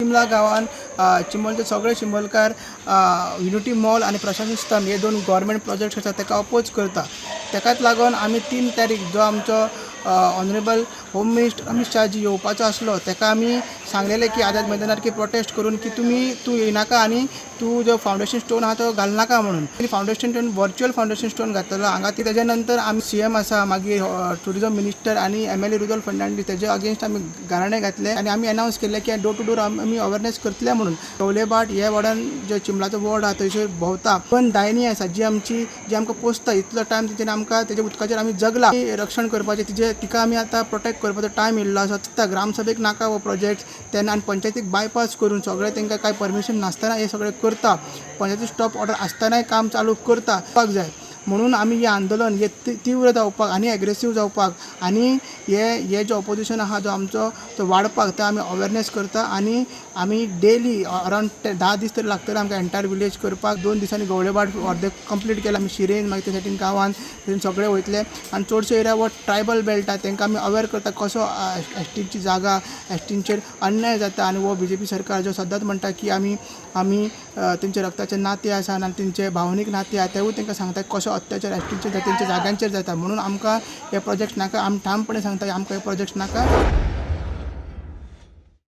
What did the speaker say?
चिमला गांवान चिंबोलचे सगळे चिंबोलकार unity mall आणि प्रशासन स्तंभ हे दोन गव्हर्मेंट प्रोजेक्ट्स आसा ताका अपोज करता. ताकाच लागून आमी 3 तारीख जो आमचो honourable home minister Amit Shahji येवपाचो आसलो ताका आमी सांगलेलें की आझाद मैदानार की प्रोटेस्ट करून की तूं येनाका आनी तूं जो फावंडेशन स्टोन आहा तो घालनाका म्हणून. Foundation stone virtual foundation stone घातलेलो हांगा. तेज्या नंतर आमी CM आसा, मागीर टुरिजम मिनिस्टर आनी MLA रुदोल्फ फर्नांडीस तेज्या अगेन्स्ट आमी गाराणें घातलें आनी आमी अनावन्स केलें की डोर टू डोर आमी अवेरनेस करतले म्हणून. कवलेभाट ह्या वॉर्डान जो चिंबलाचो वॉर्ड आहा थंयसर भोंवता पण दायनी आसा जी आमकां पोसता इतलो टायम तेजें आमकां तेज्या उदकाचेर आमी जगला रक्षण करपाचें तिका आमी आतां प्रोटेक्ट करपाचो टायम येयल्लो आसा. आतां ग्रामसभेक नाका हो प्रोजेक्ट तेन्ना आनी पंचायतीक बायपास करून सगळें तांकां कांय परमिशन नासतना हे सगळें करता. पंचायती स्टॉप ऑर्डर आसतनाय काम चालू करपाक जाय म्हणून आमी हें आंदोलन हे तीव्र जावपाक आनी एग्रेसीव जावपाक आनी हे जो ऑपोजिशन आहा जो आमचो तो वाडपाक तो आमी अवेरनेस करता आनी आमी डेली अरावंड 10 दीस तरी लागतले आमकां एंटायर विलेज करपाक. 2 दिसांनी गवळेभाट अर्दे कंप्लीट केला आमी शिरेन मागीर ते सायडीन गांवान सगळे वयतले आनी चडशे एरिया वो ट्रायबल बेल्ट आहा तांकां आमी अवेर करता कसो एसटीची जागा एसटींचेर अन्याय जाता आनी वो BJP सरकार जो सदांच म्हणटा की आमी तेंचे रक्ताचे नाते आसा आनी तेंचे भावनीक नाते आहा तेवूय तांकां सांगता कसो अत्याचार एसटींचेर तेंच्या जाग्यांचेर जाता म्हणून आमकां हे प्रोजेक्ट नाका. आमी ठामपणे सांगता आमकां हे प्रोजेक्ट नाका.